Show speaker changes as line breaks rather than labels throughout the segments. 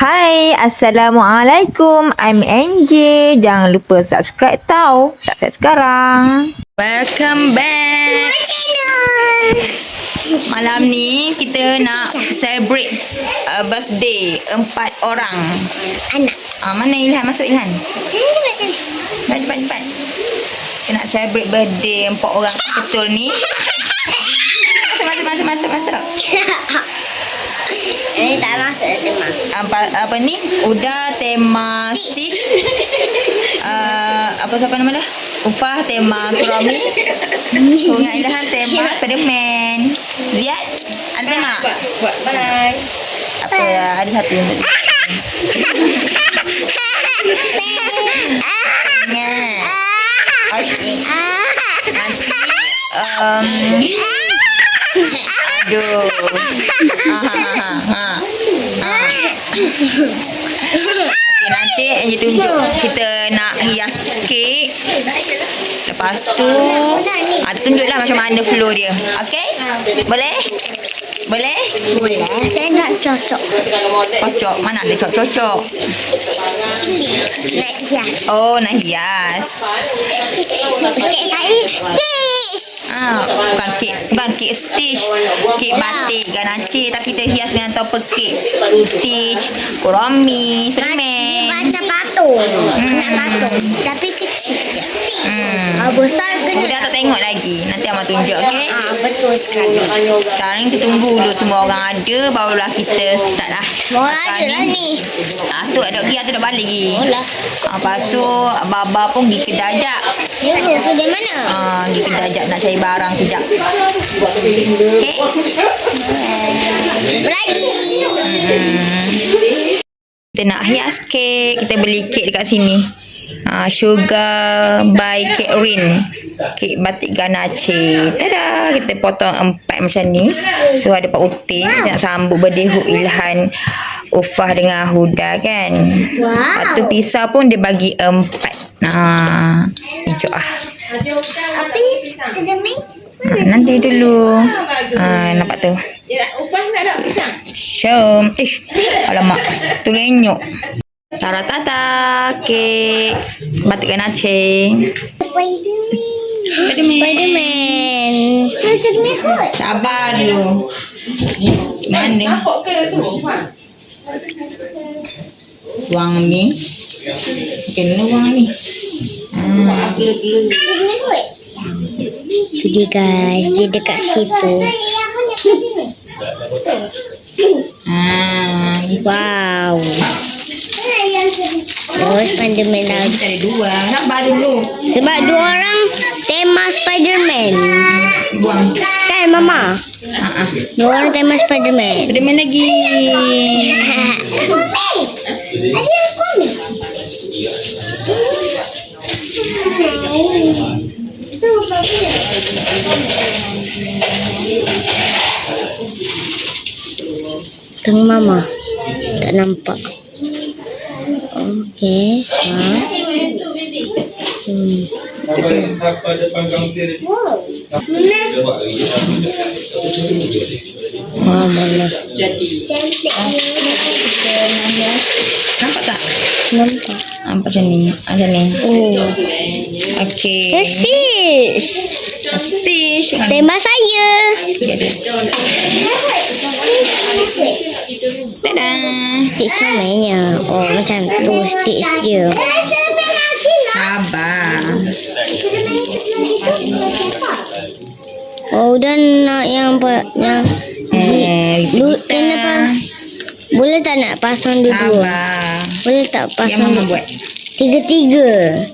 Hai, Assalamualaikum. I'm NJ. Jangan lupa subscribe tau. Subscribe sekarang. Welcome back. Malam ni kita nak celebrate birthday 4 orang.
Anak.
Mana Ilhan? Masuk Ilhan. Cepat. Kita nak celebrate birthday 4 orang betul ni. Masuk.
Ini tak masuk tema.
Apa ni? Uda tema Stitch. Siapa nama dah? Ufah tema Kurami. Sungai Ilhan tema Spiderman. Ziad ada tema?
Buat bye.
Apa ada satu untuk nanti aduh. Okay, nanti Angie tunjuk kita nak hias kek. Lepas tu tunjuklah macam mana flow dia. Okay? Boleh?
Boleh. Saya nak cocok.
Cocok? Mana ada cocok?
Nak hias.
Oh, nak hias.
Kek saya Stitch.
Bukan kek Stitch. Kek batik ganache, tapi kita hias dengan topper kek Stitch, Kurami,
Dia
Spiderman.
macam patung. Nak patung. Tapi kecil je. Besar kena.
Udah tak tengok lagi. Nanti Amal tunjuk, okey?
Betul sekali.
Sekarang kita tunggu dulu semua orang ada, barulah kita start lah.
Orang ada lah ni.
Tu ada pergi atau dah balik lagi.
Olah.
Lepas tu Baba pun pergi kedai ajak.
Ya ke? Kedai mana?
Pergi kedai ajak nak cari barang kejap. Okey?
Lagi.
Kita nak hias kek, kita beli kek dekat sini. Sugar by Kek Rin. Kek batik ganache. Tada, kita potong 4 macam ni. So ada Pak Uti nak sambut birthday Ilhan, Ufah dengan Huda kan. Lepas tu pisau pun dia bagi 4. Hijau
Tapi sedeming.
nanti dulu. Nampak tu.
Upah nak tak pisang?
Syom. Alamak. Tu lenyok. Taratata. Kek batik ganache.
Spiderman. Spiderman.
Sabar dulu. Mana?
Nampak ke tu?
Wang ni. Kena wang ni.
Tu dia guys. Dia dekat situ. Wow. Oh, Spiderman lagi.
Kita ada 2. Sabar dulu.
Sebab 2 orang tema Spiderman.
Buang.
Kan Mama? 2 orang tema Spiderman.
Ada main lagi.
Teng Mama. Tak nampak. Okey. Mana?
Nampak tak?
Nampak.
Macam ni. Macam ni.
Oh.
Okey.
Stitch.
Stitch.
Tema saya.
Tada.
Stitch namanya. Oh, macam tu Stitch dia.
Sabar.
Oh, dan nak yang
Kita.
boleh tak nak pasang dua-dua?
Sabar.
Boleh tak
Yang
pasang
Mama buat.
3-3?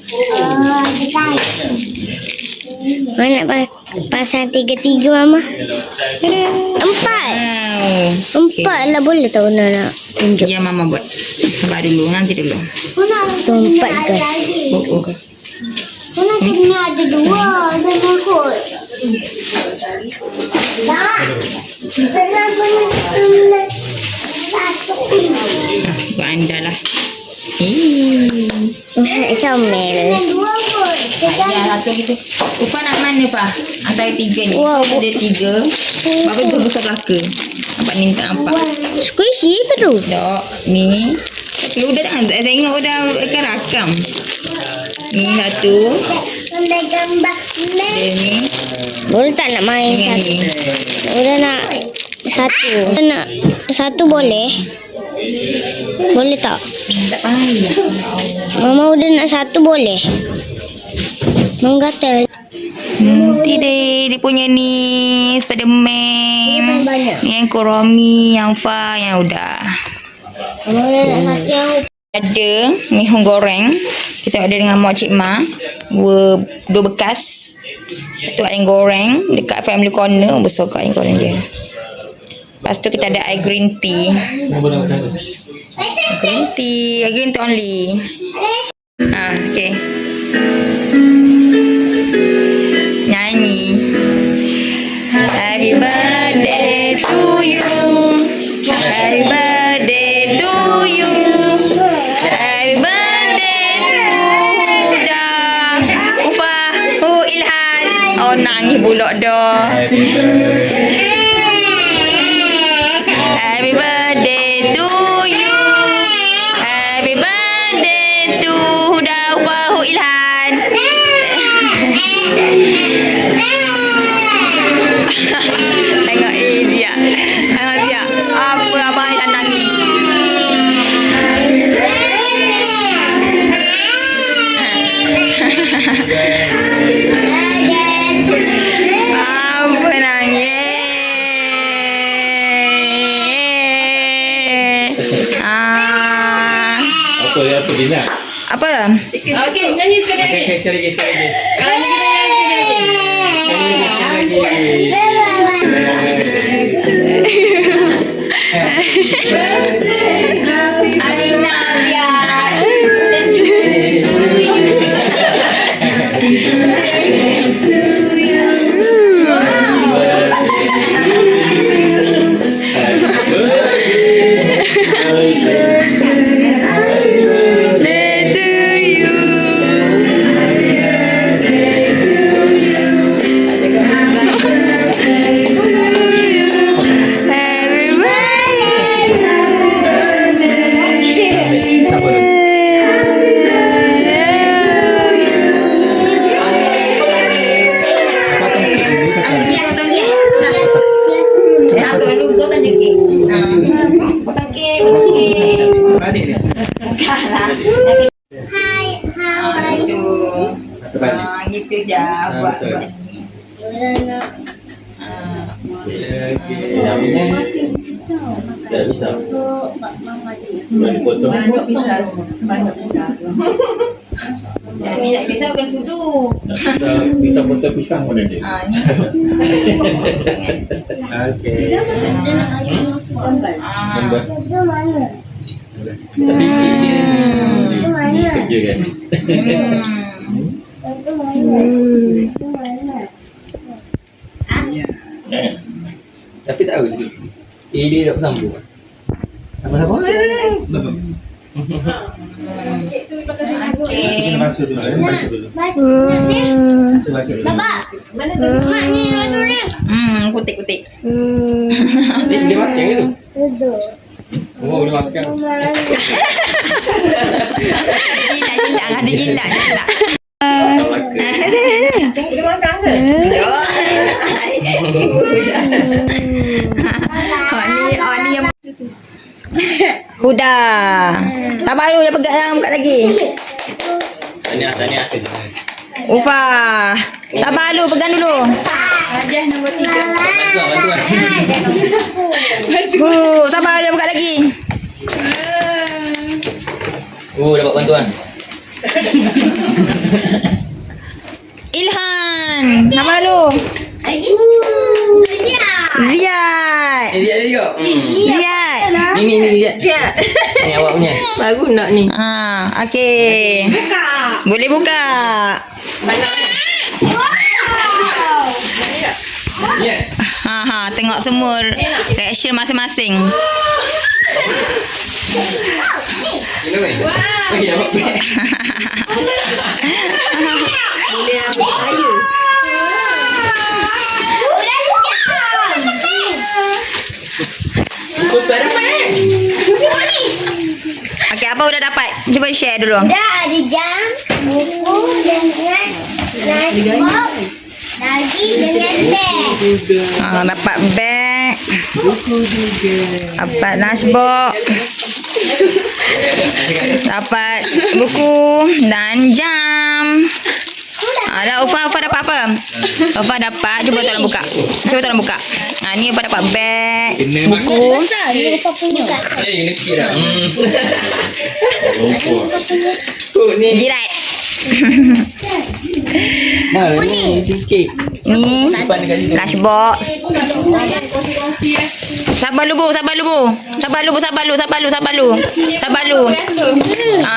Mana nak pasang 3-3 Mama? 4.
Wow.
4 lah boleh tak nak tunjuk.
Yang Mama buat. Sabar dulu. Nanti dulu.
Tu 4 guys.
Oh.
Ni ada 2 dan ikut.
Buat anda lah.
Comel.
Ya, satu gitu. Upah nak mana, Pak? Antara 3 ni.
Wow.
Ada 3. Bapa tu besar belaka. nampak ni, tak nampak.
Squishy terus.
Tak, ni. Tapi udah tak tengok udah akan rakam. Ni satu. Dia ni
Boleh tak nak main
dengan
satu?
ni.
Udah nak satu. Udah nak satu boleh? Boleh tak?
Tak payah.
Mama udah nak satu boleh? Menggatal.
Nanti dia punya ni Spiderman.
banyak.
Ni yang Kuromi, yang Fa, yang udah.
Mama udah nak satu yang
Ada mihun goreng. Kita ada dengan Mak Cik Ma. Dua bekas. Tu ada yang goreng dekat family corner. Besar kat yang goreng dia. Lepas tu kita ada air green tea. Green tea only. Okay. Nyanyi. Happy birthday to you. Happy birthday to you. Happy birthday to Huda. Ufa. Ilhan. Oh, nangis pula dah. Happy birthday to you. Happy birthday to Huda, Ufa, Ilhan. Tengok dia. Tengok dia. Apa abang ni tak nangis. Apa nangis?
Apa dia nak?
Apa?
Okey, nyanyi sekali lagi.
Sekali lagi.
Sekali lagi. Gitu je buat ni.
Tak bisa. Boleh potong.
Ni tak kisah bukan sudu.
Bisa potong pisang mana dia?
Ni.
Okey. Tapi dia kerja kan? Tapi tak tahu dia. Dia tak bersambung. Apa-apa?
Okey.
Masuk dulu.
Baba, mana tu? Mak ni dia.
Kutik-kutik.
Dia makan ke tu?
Duduk.
Oh, dia makan.
Jilat-jilat ada jilat.
Tak makan.
Dia makan ke?
Ni yang Huda. Sabar dulu, jangan pegang buka lagi.
Tanya.
Ufa. Sabar dulu, pegang dulu.
Bantuan.
Sabar dia buka lagi.
Dapat bantuan.
Ilhan. Sabar dulu. Ziyad.
Dia juga.
Ziyad.
Ni dia. Ni awak punya.
Baru nak ni.
Okey. Boleh buka.
Ya.
Tengok semua reaction masing-masing.
Ini kan? Okey, dapat.
Boleh ambil air.
Okey, apa udah dapat? Cuba share dulu.
Dah ada jam, buku dengan notebook, lagi dengan beg.
Dapat beg,
Buku juga.
dapat notebook, dapat buku dan jam. Ada Ufa dapat apa? Ufa dapat, cuba tolong buka. Cuba tolong buka. Ni Ufa dapat beg, buku.
Besar ni apa punya kat.
Ini kecil dah.
Oh, ni.
Jirat.
Mana ni? Sikit.
Ni
Depan dekat situ.
lunchbox. Sabar lu bu. Sabar lu.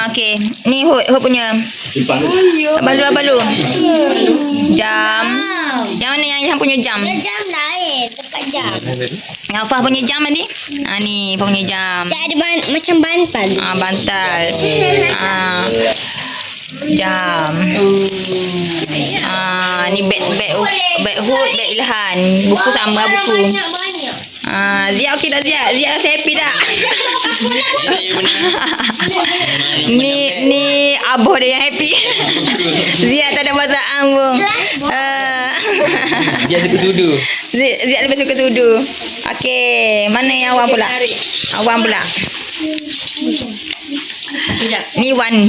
Okey. Ni Hud punya. Sabar lu. Jam. Yang mana yang Ilham punya jam?
Jam lain, dekat jam.
Yang Fah punya jam tadi? Ni Fah punya jam.
Saya ada macam bantal.
Bantal. Jam. Ni beg Hud, beg Ilhan. Buku sama buku.
Banyak.
Zia okey tak Zia? Zia rasa happy tak? Ni abah dia yang happy. Zia tak ada perasaan pun.
Dia suka sudu.
Zia lebih suka sudu. Okey, mana yang awang pula? Awang pula. Ni Wan.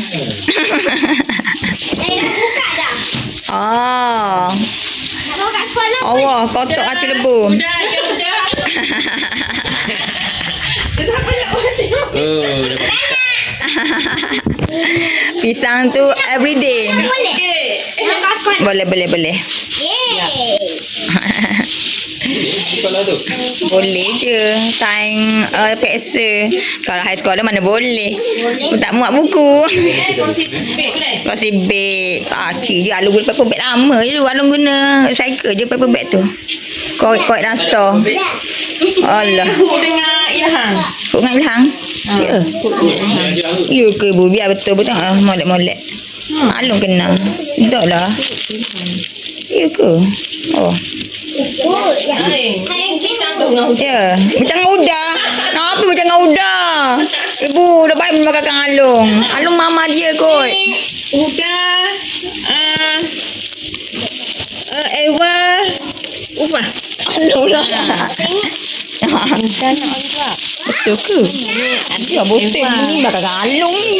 Buka dah.
Oh.
Kau kat sekolah.
Allah, kotak kacu lebu.
Oh, dapat.
Pisang tu everyday.
Boleh. Kat sekolah.
Boleh.
Yeay.
Sekolah tu.
Boleh je. Time peksa. Kalau high scholar mana boleh. Tak muat buku. Kau sibik. Cik je Alung guna paper bag lama je tu. Alung guna cycle je paper bag tu. Korek dalam store. Allah.
Buku dengan Ilham.
Kau dengan Ilham? Ya. Ya ke bu? Biar betul-betul. Molek-molek. Alung kena. Tak lah. Ya ke? Oh.
Good. Ya.
Ya. Macam dengan Uda. Kenapa macam dengan Uda? Ibu dah baik membakar Alung. Alung mama dia kot.
Udah. Ewa. Ufa.
Alung lah. Betul ke? Dia betul ni bakar Alung ni.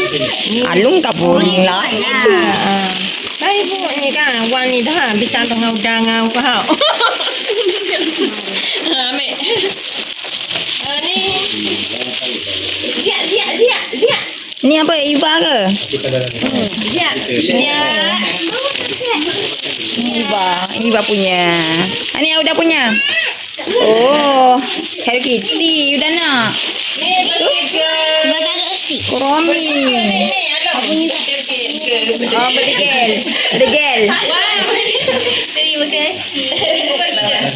Alung tak boleh lah.
Saya pun ni kan Wan ni dah bincang dengan udah dengan kau. Ambil. Ni. Zia.
Ni apa? Iva ke?
Zia.
Iva punya. Ni yang Uda punya. Oh, Hello Kitty. Uda nak.
Sebagai ada stick.
Romi. Oh, bergel.
Terima kasih. Ibu bagi kat.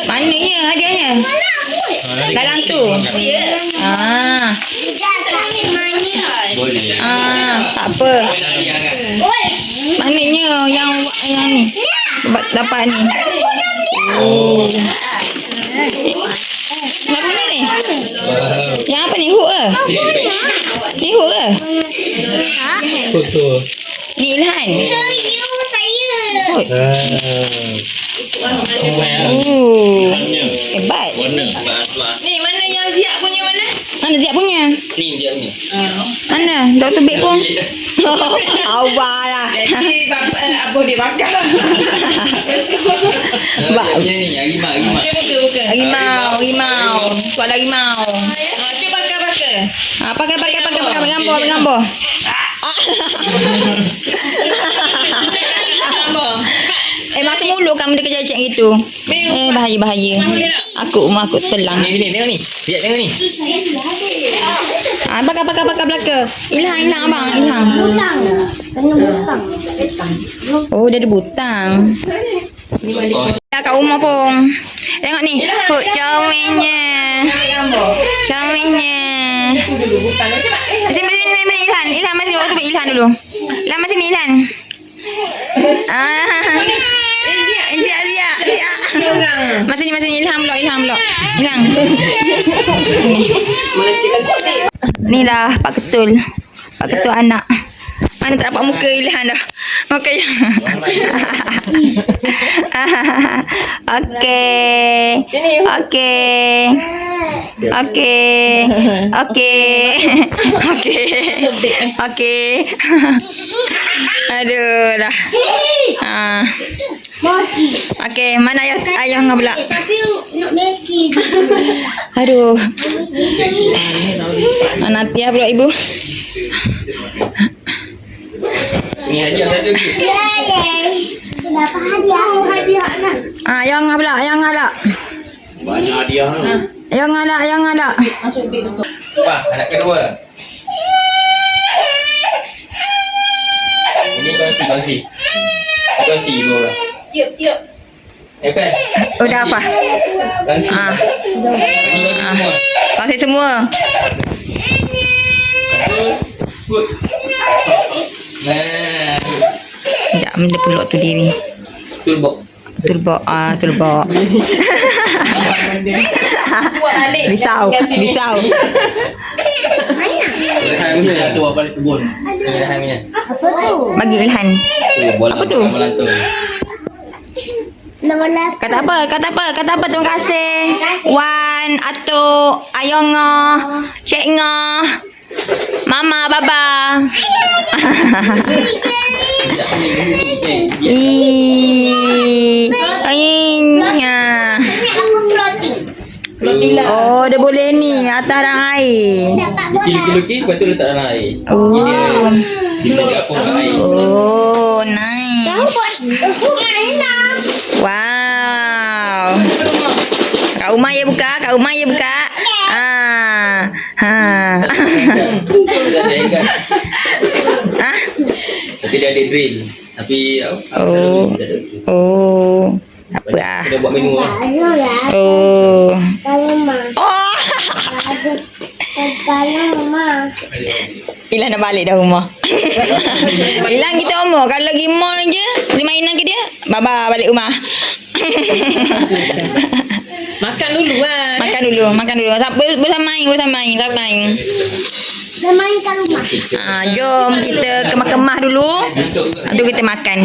Mana ya hadiahnya? Dalam tu. Tak apa. Mananya yang ni? Dapat ni. Oh. Apa ni? Yang apa ni? Hook ke? Ni hook ke?
Foto.
Ni Ilhan. Hook. Hebat.
Ni mana yang Zia punya mana?
Mana Zia punya?
Ni dia punya.
Mana? Dr. Bek pun. Awal lah.
Jadi apa dia bakar?
Dia punya ni, Harimau.
Buka.
Rimau. Kuat lah rimau.
Cuba bakar.
Pakai gambar. Macam mulut kamu dia kejap-kejap gitu. Bahaya. Aku telang.
Ni, tengok ni. Lihat tengok ni.
Pakai belaka. Ilham abang.
Butang. Kena butang.
Oh, dia ada butang. Dah kat rumah pun. Tengok ni. Hut comengnya. Sini Ilhan. Ilhan masih waktu Ilhan dulu. Ilhan masih ni Ilhan. Zia. Masih ni Ilham blok. Ilham. Ni dah Pak Ketul. Pak Ketul anak. Mana tak dapat muka Ilhan dah. Okey. Okey.
Sini.
Okey. Okey. Okey. Okey. Okey. Aduh dah. Ha. Okey, mana ayah ngah pula?
Tapi nak making.
Aduh. Nanti pula ibu.
Ni hadiah satu lagi.
Kenapa hadiah nak?
Ah, ayah ngah pula, ayah ngah pula.
Banyak hadiah tu.
Ayah ngah dah, ayah ngah dah.
Wah, anak kedua. Ini kongsi. Kongsi ibu orang.
Tiup.
Pen.
Udah apa?
Kongsi.
Ah,
Ini kongsi semua.
kasih semua.
Good. Nah,
Sekejap, dia peluk tu diri.
turbok.
Turbok, turbok. Risau.
Rehan punya tu balik kebun. Ni rehan punya.
Apa tu?
Bagi Ilhan.
Bola
Apa tu?
melantung.
Nama lelaki.
Kata apa? Terima kasih. Wan, Atuk, Ayongoh, Cik Ngoh, Mama, Baba. Ainya.
Ini apa floating?
Oh, dia boleh ni atas dalam air.
Dapat bola.
Lukis-lukis, lepas tu letak dalam air.
Oh.
Dia kat apa kat air.
Oh, nice.
Tahu buat enak.
Wow. Kak Umar ya buka. Ha.
Dia ikan.
Ha?
Tapi dia ada drill. Tapi
Oh. Oh. Tak apa ah.
Kita buat menu lah.
Kalau ya.
Oh.
Kalau mah.
Oh.
Kalau mah.
Ilah nak balik dah rumah. Ilang kita umur. Kalau lagi mall je, dia mainan ke dia? Baba balik rumah.
Makan dulu lah.
Makan dulu. Bersama main.
Dah main kat rumah.
Jom kita kemah-kemah dulu. Lepas tu kita makan.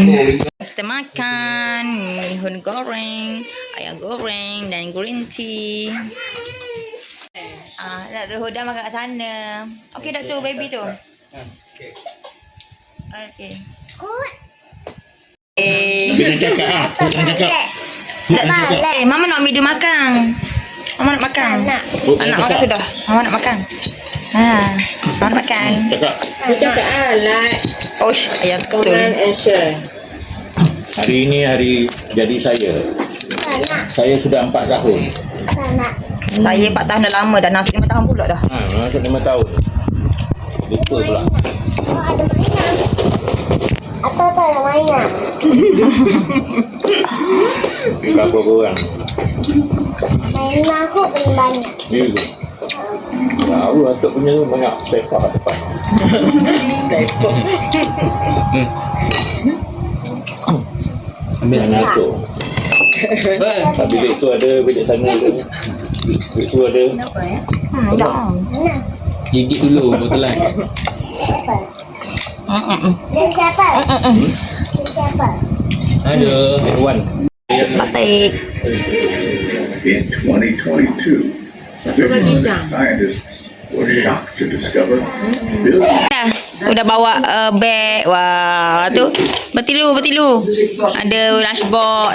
Kita makan mihun goreng, ayam goreng dan green tea. Dr. Huda makan kat sana. Okey Dr. Baby tu. Okey.
Jangan cakap jangan cakap.
Mama nak ambil dia makan. Mama nak makan. Anak makan sudah. Mama nak makan. Mama nak makan.
Cakap.
Aku cakap like,
Osh, ayam betul.
comment and share.
Hari ini hari jadi saya. Saya sudah 4 tahun.
Saya 4 tahun dah lama dah. Nasi 5 tahun pula dah.
Masuk 5 tahun. Lupa pula.
Ada mainan. Apa ada mainan?
Berapa orang?
Mainan aku paling banyak.
Ni tu. Tahu atuk punya tu banyak sepak depan. Ambil anak atuk. Tapi bilik tu ada, bilik sana ada. Bilik tu ada.
Dah.
Gigit dulu botolan.
Dan siapa? Siapa?
Ada.
Wan.
Batik.
In 2022, scientists were shocked to discover billions
Udah bawa beg. Wah, tu bertilu. Ada lunchbox.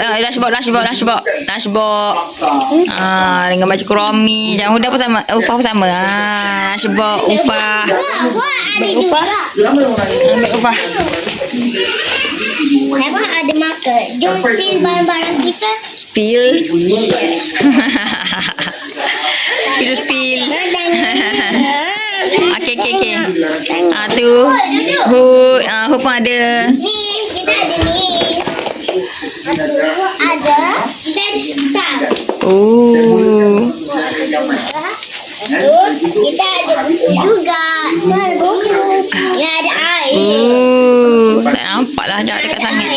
Dengan baju kromi. Jangan Huda pun sama. Ufah pun sama. Lunchbox, Ufah.
Wah, ada juga.
Ambil Ufah.
Siapa ada marker? Jom spill barang-barang kita.
Spill. Spill. Okey. Tu. Hood pun ada.
Ni, kita ada ni. Ada dead stuff.
Oh.
Kita ada buku juga. Ada buku. Ni ada air.
Tak nampak lah dah dekat sana.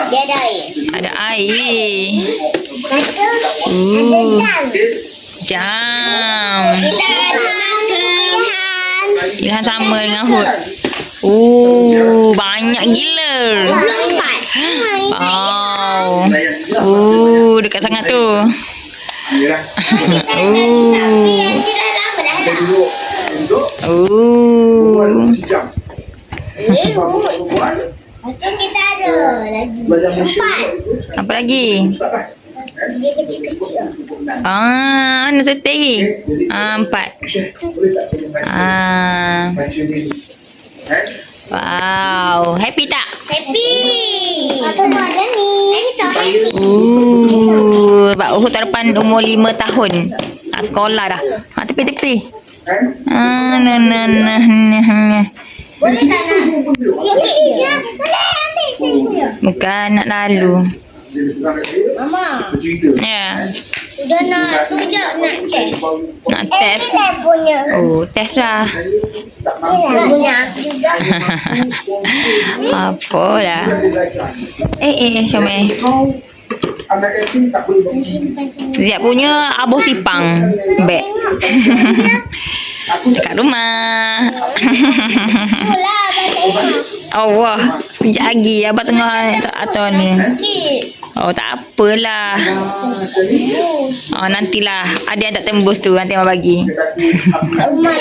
Dia ada air.
Ada air.
Lepas tu, ada jam.
Jam.
Kita ada makan.
Ilhan sama dengan Hud. Banyak gila. Wow. Dekat sangat tu.
Lepas tu kita ada lagi 4.
Apa lagi?
Dia kecil-kecil.
Nak tetap lagi. 4. Wow. Happy tak?
Happy. Atau ada ni. So happy.
Sebab Uhud tahun depan umur 5 tahun. Nak sekolah dah. Tepi-tepi.
Boleh tak nak? Sikit je. Boleh ambil saya punya.
Bukan nak lalu.
Mama.
Ya.
Udah nak tunjuk nak test.
Nak test.
Saya punya.
Test lah.
Saya punya aku juga.
Apa lah. Syamil. Ziad punya abuh tipang. Beg. Dekat rumah.
Itulah
Allah. Sekejap lagi. Abang tengah atau ni.
sikit.
Tak apalah. Nantilah. Ada yang tak tembus tu. Nanti Abang bagi.
Rumah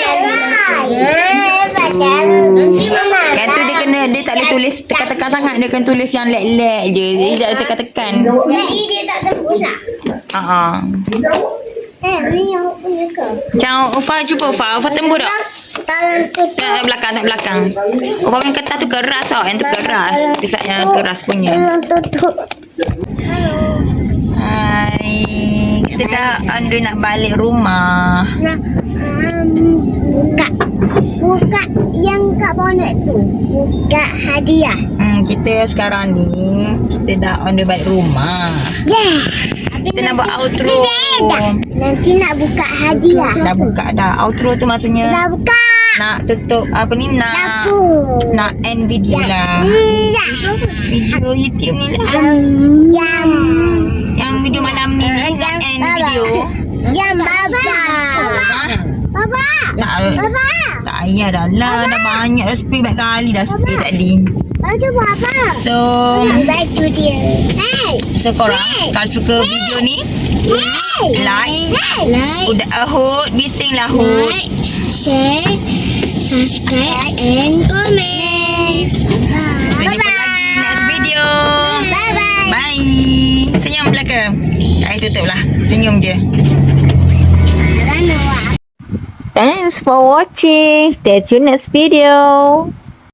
nanti mama.
Kan tu dia tak boleh tulis tekan-tekan sangat. Dia kena tulis yang lek-lek je. Dia tak boleh tekan-tekan.
Jadi dia tak tembus lah. Ni yang punya ke?
Macam Ufa cuba Ufa tembus tak?
Tangan tu
Tak belakang. Ufa punya kertas tu keras tau. Yang tu keras. Pisat yang keras punya.
tutup.
Hai. Kita dah nak balik rumah.
Nah, buka yang kat bonet tu. Buka hadiah.
Kita sekarang ni kita dah on the balik rumah. Kita nak buat outro.
Nanti nak buka hadiah.
Dah buka dah. Outro tu maksudnya
Dah buka.
nak tutup apa ni, nak end video lah. Video YouTube ni lah. Yang video malam ni nak end video.
Jam baba. Baba.
Tak payah dah lah. Dah banyak dah spray banyak kali dah spray tadi.
Baju baba.
So
Baju dia. Hey.
So korang kalau suka video ni like. Udah Hud bising lah Hud.
Like, share, subscribe and comment.
Kita jumpa lagi next video.
Bye-bye.
Bye. Senyum belakang. Tutup lah. Senyum je. Thanks for watching. Stay tuned next video.